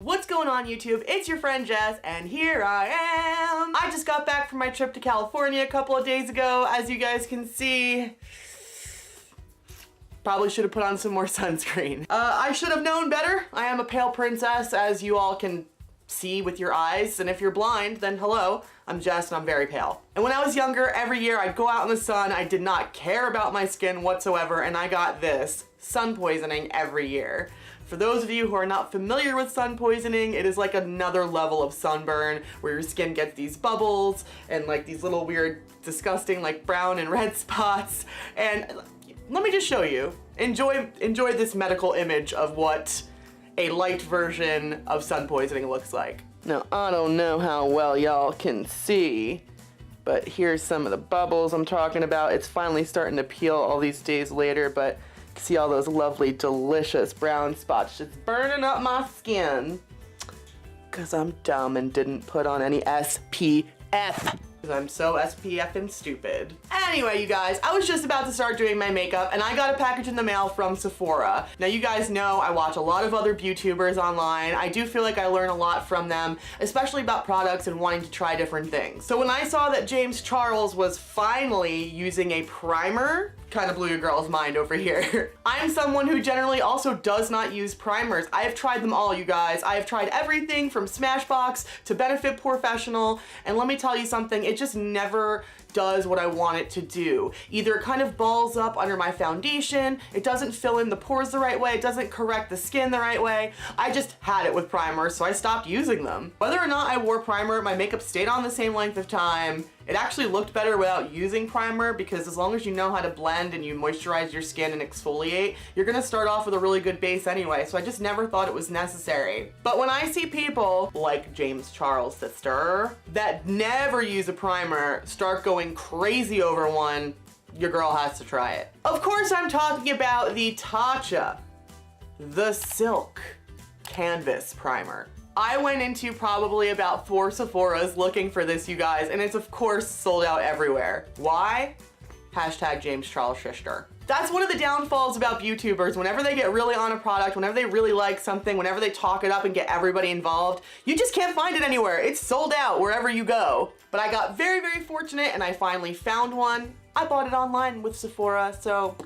What's going on, YouTube? It's your friend Jess, and here I am! I just got back from my trip to California a couple of days ago. As you guys can see, probably should have put on some more sunscreen. I should have known better. I am a pale princess, as you all can see with your eyes, and if you're blind, then hello, I'm Jess and I'm very pale. And when I was younger, every year I'd go out in the sun, I did not care about my skin whatsoever, and I got this, sun poisoning, every year. For those of you who are not familiar with sun poisoning, it is like another level of sunburn where your skin gets these bubbles and like these little weird, disgusting like brown and red spots. And let me just show you. Enjoy this medical image of what a light version of sun poisoning looks like. Now, I don't know how well y'all can see, but here's some of the bubbles I'm talking about. It's finally starting to peel all these days later, but you can see all those lovely, delicious brown spots just burning up my skin. 'Cause I'm dumb and didn't put on any SPF. Because I'm so SPF and stupid. Anyway, you guys, I was just about to start doing my makeup and I got a package in the mail from Sephora. Now, you guys know I watch a lot of other YouTubers online. I do feel like I learn a lot from them, especially about products and wanting to try different things. So when I saw that James Charles was finally using a primer, kind of blew your girl's mind over here. I'm someone who generally also does not use primers. I have tried them all, you guys. I have tried everything from Smashbox to Benefit Professional, and let me tell you something, it just never does what I want it to do. Either it kind of balls up under my foundation, it doesn't fill in the pores the right way, it doesn't correct the skin the right way. I just had it with primers, so I stopped using them. Whether or not I wore primer, my makeup stayed on the same length of time. It actually looked better without using primer because as long as you know how to blend and you moisturize your skin and exfoliate, you're gonna start off with a really good base anyway, so I just never thought it was necessary. But when I see people like James Charles' sister that never use a primer start going crazy over one, your girl has to try it. Of course, I'm talking about the Tatcha, the Silk Canvas Primer. I went into probably about 4 Sephoras looking for this, you guys, and it's of course sold out everywhere. Why? Hashtag James Charles sister. That's one of the downfalls about YouTubers. Whenever they get really on a product, whenever they really like something, whenever they talk it up and get everybody involved, you just can't find it anywhere. It's sold out wherever you go. But I got very, very fortunate and I finally found one. I bought it online with Sephora, so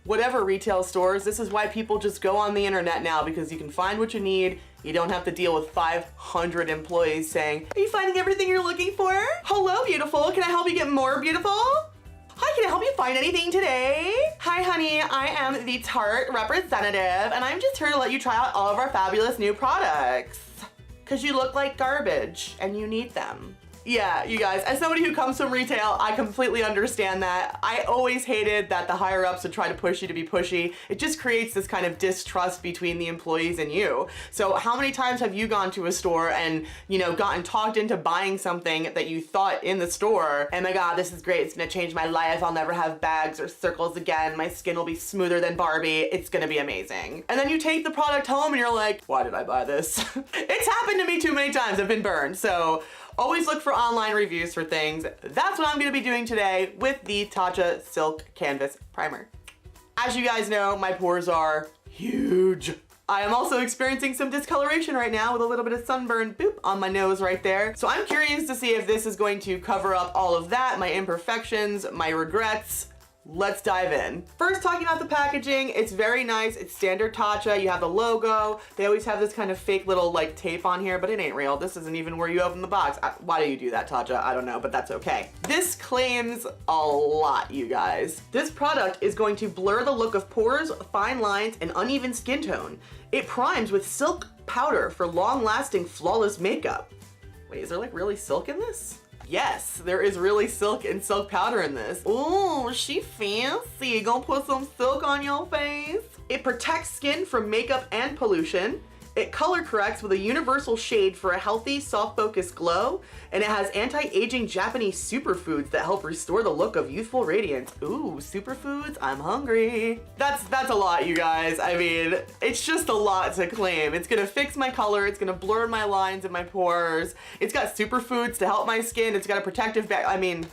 whatever retail stores, this is why people just go on the internet now, because you can find what you need. You don't have to deal with 500 employees saying, "Are you finding everything you're looking for? Hello, beautiful. Can I help you get more beautiful? Hi, can I help you find anything today? Hi, honey. I am the Tarte representative, and I'm just here to let you try out all of our fabulous new products. 'Cause you look like garbage, and you need them." Yeah, you guys, as somebody who comes from retail, I completely understand that. I always hated that the higher ups would try to push you to be pushy. It just creates this kind of distrust between the employees and you. So how many times have you gone to a store and, you know, gotten talked into buying something that you thought in the store, "Oh my God, this is great, it's gonna change my life, I'll never have bags or circles again, my skin will be smoother than Barbie, it's gonna be amazing." And then you take the product home and you're like, why did I buy this? It's happened to me too many times, I've been burned. So always look for online reviews for things. That's what I'm gonna be doing today with the Tatcha Silk Canvas Primer. As you guys know, my pores are huge. I am also experiencing some discoloration right now with a little bit of sunburn, boop, on my nose right there. So I'm curious to see if this is going to cover up all of that, my imperfections, my regrets. Let's dive in. First, talking about the packaging, it's very nice. It's standard Tatcha. You have the logo. They always have this kind of fake little like tape on here, but it ain't real. This isn't even where you open the box. Why do you do that, Tatcha? I don't know, but that's okay. This claims a lot, you guys. This product is going to blur the look of pores, fine lines, and uneven skin tone. It primes with silk powder for long-lasting, flawless makeup. Wait, is there like really silk in this? Yes, there is really silk and silk powder in this. Ooh, she fancy. Gonna put some silk on your face. It protects skin from makeup and pollution. It color corrects with a universal shade for a healthy, soft-focused glow, and it has anti-aging Japanese superfoods that help restore the look of youthful radiance. Ooh, superfoods, I'm hungry. That's a lot, you guys. I mean, it's just a lot to claim. It's gonna fix my color, it's gonna blur my lines and my pores. It's got superfoods to help my skin, it's got a protective I mean,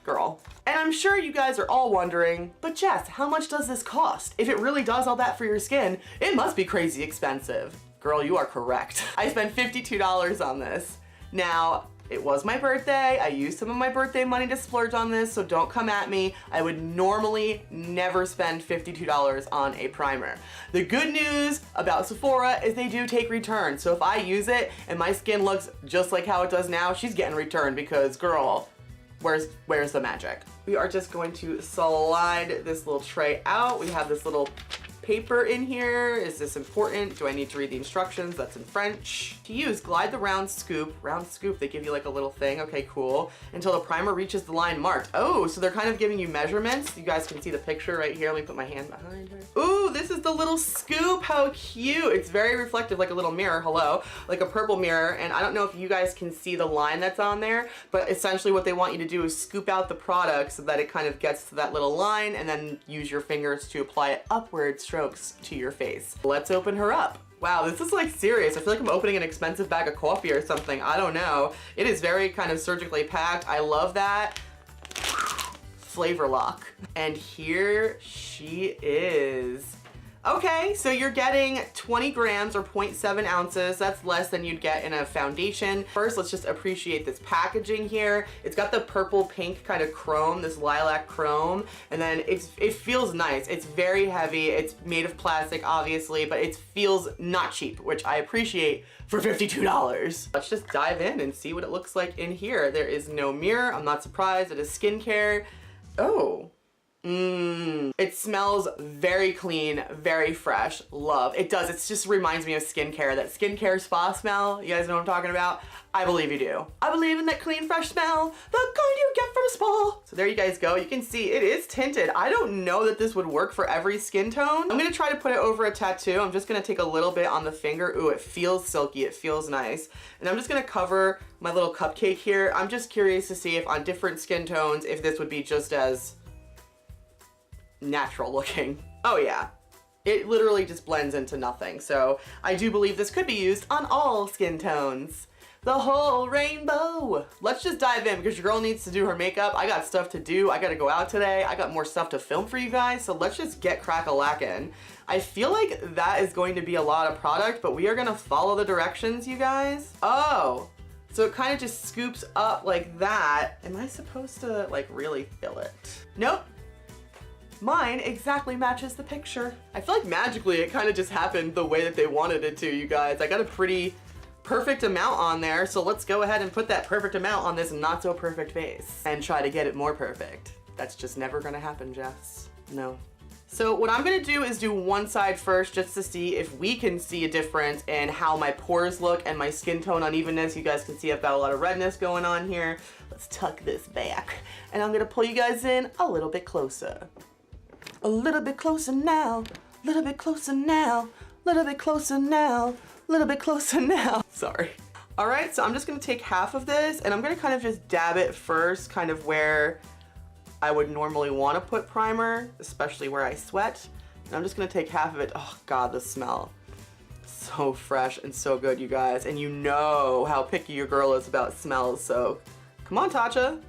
girl. And I'm sure you guys are all wondering, but Jess, how much does this cost? If it really does all that for your skin, it must be crazy expensive. Girl, you are correct. I spent $52 on this. Now, it was my birthday. I used some of my birthday money to splurge on this, so don't come at me. I would normally never spend $52 on a primer. The good news about Sephora is they do take returns. So if I use it and my skin looks just like how it does now, she's getting returned because, girl, where's the magic? We are just going to slide this little tray out. We have this little paper in here. Is this important? Do I need to read the instructions? That's in French. To use, glide the round scoop. Round scoop, they give you like a little thing. Okay, cool. Until the primer reaches the line marked. Oh, so they're kind of giving you measurements. You guys can see the picture right here. Let me put my hand behind her. Ooh, this is the little scoop. How cute. It's very reflective, like a little mirror. Hello. Like a purple mirror. And I don't know if you guys can see the line that's on there, but essentially what they want you to do is scoop out the product so that it kind of gets to that little line, and then use your fingers to apply it upward strokes to your face. Let's open her up. Wow, this is like serious. I feel like I'm opening an expensive bag of coffee or something. I don't know. It is very kind of surgically packed. I love that. Flavor lock. And here she is. Okay, so you're getting 20 grams or 0.7 ounces. That's less than you'd get in a foundation. First, let's just appreciate this packaging here. It's got the purple pink kind of chrome, this lilac chrome, and then it feels nice. It's very heavy. It's made of plastic, obviously, but it feels not cheap, which I appreciate for $52. Let's just dive in and see what it looks like in here. There is no mirror. I'm not surprised. It is skincare. Oh. It smells very clean, very fresh. Love. It does. It just reminds me of skincare. That skincare spa smell. You guys know what I'm talking about? I believe you do. I believe in that clean, fresh smell. The kind you get from a spa. So there you guys go. You can see it is tinted. I don't know that this would work for every skin tone. I'm going to try to put it over a tattoo. I'm just going to take a little bit on the finger. Ooh, it feels silky. It feels nice. And I'm just going to cover my little cupcake here. I'm just curious to see if on different skin tones, if this would be just as natural looking. Oh yeah, it literally just blends into nothing. So I do believe this could be used on all skin tones. The whole rainbow. Let's just dive in because your girl needs to do her makeup. I got stuff to do. I gotta go out today. I got more stuff to film for you guys. So let's just get crack-a-lackin'. I feel like that is going to be a lot of product, but we are gonna follow the directions, you guys. Oh, so it kind of just scoops up like that. Am I supposed to like really fill it? Nope. Mine exactly matches the picture. I feel like magically it kind of just happened the way that they wanted it to, you guys. I got a pretty perfect amount on there, so let's go ahead and put that perfect amount on this not so perfect face and try to get it more perfect. That's just never gonna happen, Jess. No. So what I'm gonna do is do one side first just to see if we can see a difference in how my pores look and my skin tone unevenness. You guys can see I've got a lot of redness going on here. Let's tuck this back. And I'm gonna pull you guys in a little bit closer. A little bit closer now, little bit closer now, little bit closer now, little bit closer now. Sorry. All right, so I'm just gonna take half of this and I'm gonna kind of just dab it first, kind of where I would normally wanna put primer, especially where I sweat. And I'm just gonna take half of it. Oh God, the smell. So fresh and so good, you guys. And you know how picky your girl is about smells, so come on, Tatcha.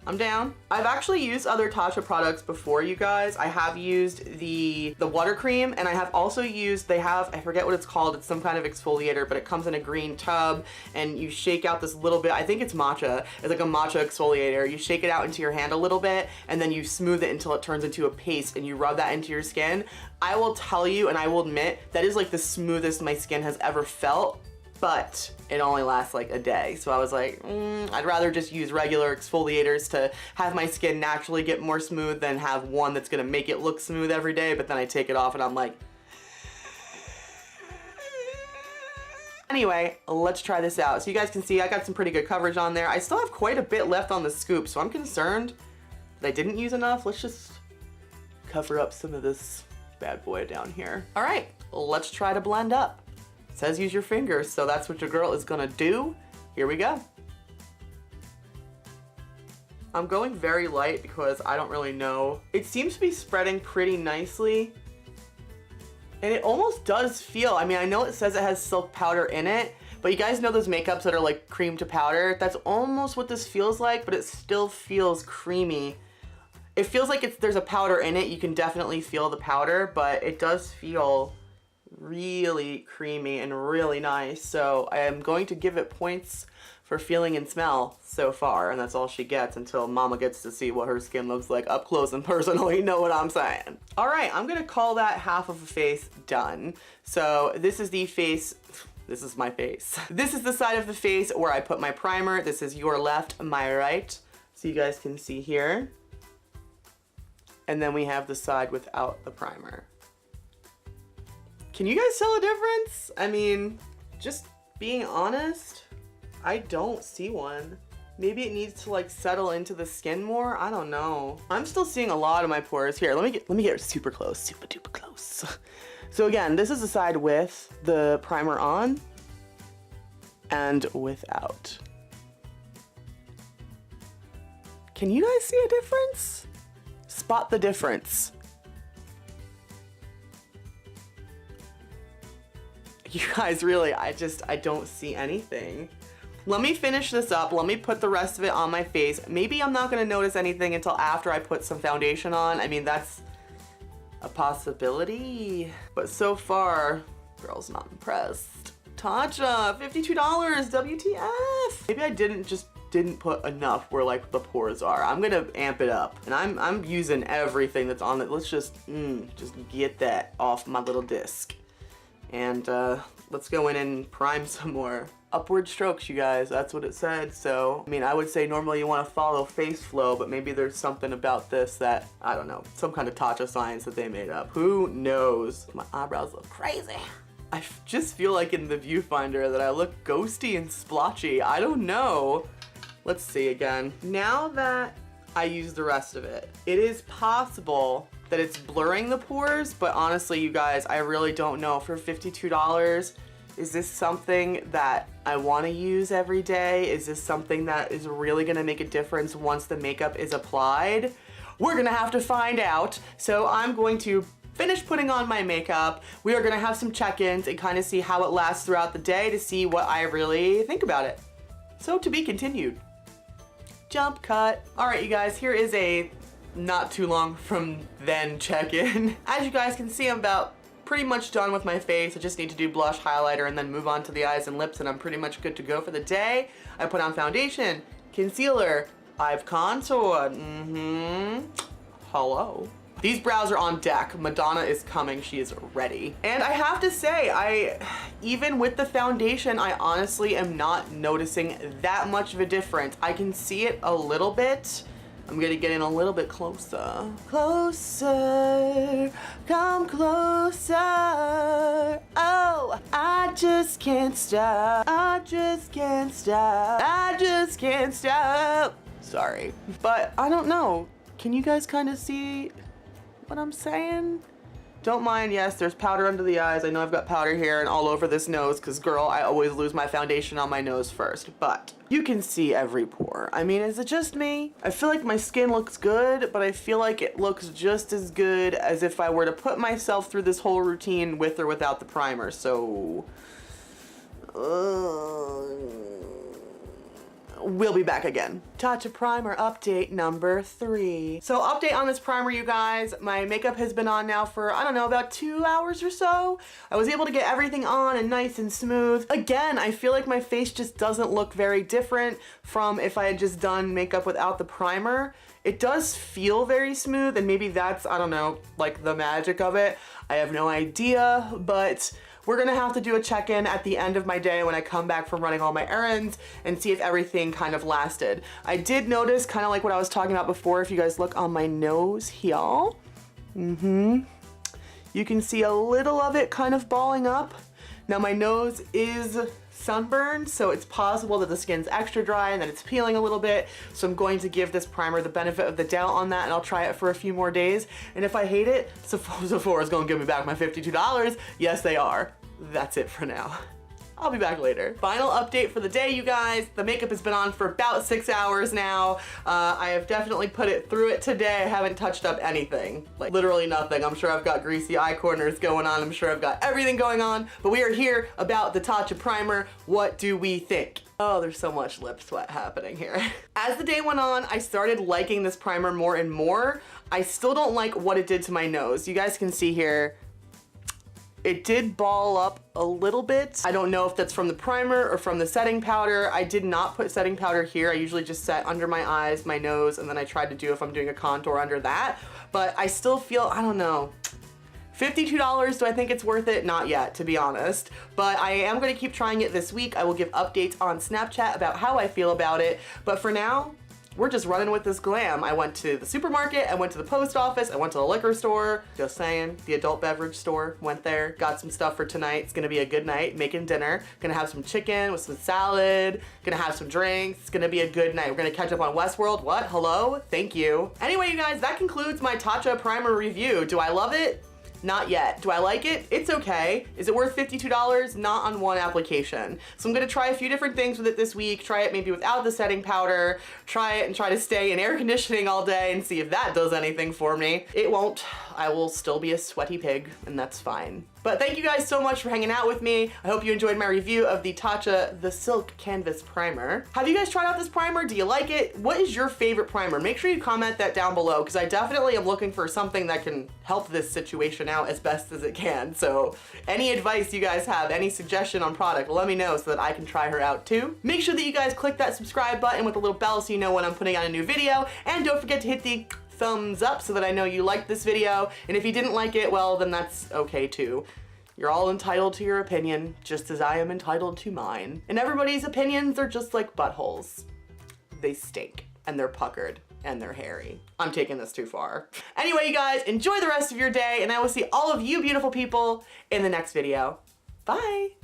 I'm down. I've actually used other Tatcha products before, you guys. I have used the water cream, and I have also used, I forget what it's called, it's some kind of exfoliator, but it comes in a green tub, and you shake out this little bit, I think it's matcha, it's like a matcha exfoliator. You shake it out into your hand a little bit, and then you smooth it until it turns into a paste, and you rub that into your skin. I will tell you, and I will admit, that is like the smoothest my skin has ever felt, but it only lasts like a day. So I was like, I'd rather just use regular exfoliators to have my skin naturally get more smooth than have one that's gonna make it look smooth every day, but then I take it off and I'm like, anyway, let's try this out. So you guys can see I got some pretty good coverage on there. I still have quite a bit left on the scoop, so I'm concerned that I didn't use enough. Let's just cover up some of this bad boy down here. All right, let's try to blend up. It says use your fingers, so that's what your girl is gonna do. Here we go. I'm going very light because I don't really know. It seems to be spreading pretty nicely. And it almost does feel, I mean, I know it says it has silk powder in it, but you guys know those makeups that are like cream to powder? That's almost what this feels like, but it still feels creamy. It feels like there's a powder in it. You can definitely feel the powder, but it does feel really creamy and really nice. So I am going to give it points for feeling and smell so far, and that's all she gets until Mama gets to see what her skin looks like up close and personal. You know what I'm saying? All right, I'm gonna call that half of a face done. So this is the face. This is my face. This is the side of the face where I put my primer. This is your left, my right. So you guys can see here. And then we have the side without the primer. Can you guys tell a difference? I mean, just being honest, I don't see one. Maybe it needs to like settle into the skin more. I don't know. I'm still seeing a lot of my pores here. Let me get super close, super duper close. So again, this is the side with the primer on and without. Can you guys see a difference? Spot the difference. You guys, really, I don't see anything. Let me finish this up. Let me put the rest of it on my face. Maybe I'm not gonna notice anything until after I put some foundation on. I mean, that's a possibility. But so far, girl's not impressed. Tatcha, $52, WTF. Maybe I didn't put enough where like the pores are. I'm gonna amp it up, and I'm using everything that's on it. Let's just get that off my little disc. And let's go in and prime some more. Upward strokes, you guys, that's what it said. So, I mean, I would say normally you want to follow face flow, but maybe there's something about this that, I don't know, some kind of Tatcha science that they made up. Who knows? My eyebrows look crazy. I just feel like in the viewfinder that I look ghosty and splotchy. I don't know. Let's see again. Now that I use the rest of it, it is possible that it's blurring the pores, but honestly, you guys, I really don't know. For $52, is this something that I want to use every day? Is this something that is really gonna make a difference once the makeup is applied? We're gonna have to find out. So I'm going to finish putting on my makeup. We are gonna have some check-ins and kind of see how it lasts throughout the day to see what I really think about it. So to be continued. Jump cut. All right, you guys, here is a not too long from then check-in. As you guys can see, I'm about pretty much done with my face. I just need to do blush, highlighter, and then move on to the eyes and lips, and I'm pretty much good to go for the day. I put on foundation, concealer, I've contoured, hello. These brows are on deck. Madonna is coming, she is ready. And I have to say, even with the foundation, I honestly am not noticing that much of a difference. I can see it a little bit. I'm gonna get in a little bit closer. Closer, come closer. Oh, I just can't stop. I just can't stop. I just can't stop. Sorry, but I don't know. Can you guys kind of see what I'm saying? Don't mind, yes, there's powder under the eyes. I know I've got powder here and all over this nose because, girl, I always lose my foundation on my nose first, but you can see every pore. I mean, is it just me? I feel like my skin looks good, but I feel like it looks just as good as if I were to put myself through this whole routine with or without the primer, so we'll be back again. Tatcha primer update number 3. So update on this primer, you guys. My makeup has been on now for, I don't know, about 2 hours or so. I was able to get everything on and nice and smooth. Again, I feel like my face just doesn't look very different from if I had just done makeup without the primer. It does feel very smooth, and maybe that's, I don't know, like the magic of it. I have no idea, but we're gonna have to do a check-in at the end of my day when I come back from running all my errands and see if everything kind of lasted. I did notice, kind of like what I was talking about before, if you guys look on my nose here, you can see a little of it kind of balling up. Now my nose is sunburned, so it's possible that the skin's extra dry and that it's peeling a little bit. So I'm going to give this primer the benefit of the doubt on that, and I'll try it for a few more days. And if I hate it, Sephora's gonna give me back my $52. Yes, they are. That's it for now. I'll be back later. Final update for the day, you guys. The makeup has been on for about 6 hours now. I have definitely put it through it today. I haven't touched up anything, like literally nothing. I'm sure I've got greasy eye corners going on. I'm sure I've got everything going on, but we are here about the Tatcha primer. What do we think? Oh, there's so much lip sweat happening here. As the day went on, I started liking this primer more and more. I still don't like what it did to my nose. You guys can see here, It did ball up a little bit. I don't know if that's from the primer or from the setting powder. I did not put setting powder here. I usually just set under my eyes, my nose, and then I tried to do if I'm doing a contour under that. But I still feel, I don't know. $52, do I think it's worth it? Not yet, to be honest. But I am gonna keep trying it this week. I will give updates on Snapchat about how I feel about it. But for now, we're just running with this glam. I went to the supermarket, I went to the post office, I went to the liquor store, just saying, the adult beverage store, went there, got some stuff for tonight. It's gonna be a good night, making dinner. Gonna have some chicken with some salad, gonna have some drinks. It's gonna be a good night. We're gonna catch up on Westworld. What? Hello? Thank you. Anyway, you guys, that concludes my Tatcha primer review. Do I love it? Not yet. Do I like it? It's okay. Is it worth $52? Not on one application. So I'm gonna try a few different things with it this week, try it maybe without the setting powder, try it and try to stay in air conditioning all day and see if that does anything for me. It won't. I will still be a sweaty pig, and that's fine. But thank you guys so much for hanging out with me. I hope you enjoyed my review of the Tatcha The Silk Canvas Primer. Have you guys tried out this primer? Do you like it? What is your favorite primer? Make sure you comment that down below, because I definitely am looking for something that can help this situation out as best as it can. So any advice you guys have, any suggestion on product, let me know so that I can try her out too. Make sure that you guys click that subscribe button with a little bell so you know when I'm putting out a new video, and don't forget to hit the thumbs up so that I know you liked this video. And if you didn't like it, well, then that's okay too. You're all entitled to your opinion, just as I am entitled to mine. And everybody's opinions are just like buttholes. They stink, and they're puckered, and they're hairy. I'm taking this too far. Anyway, you guys, enjoy the rest of your day, and I will see all of you beautiful people in the next video. Bye!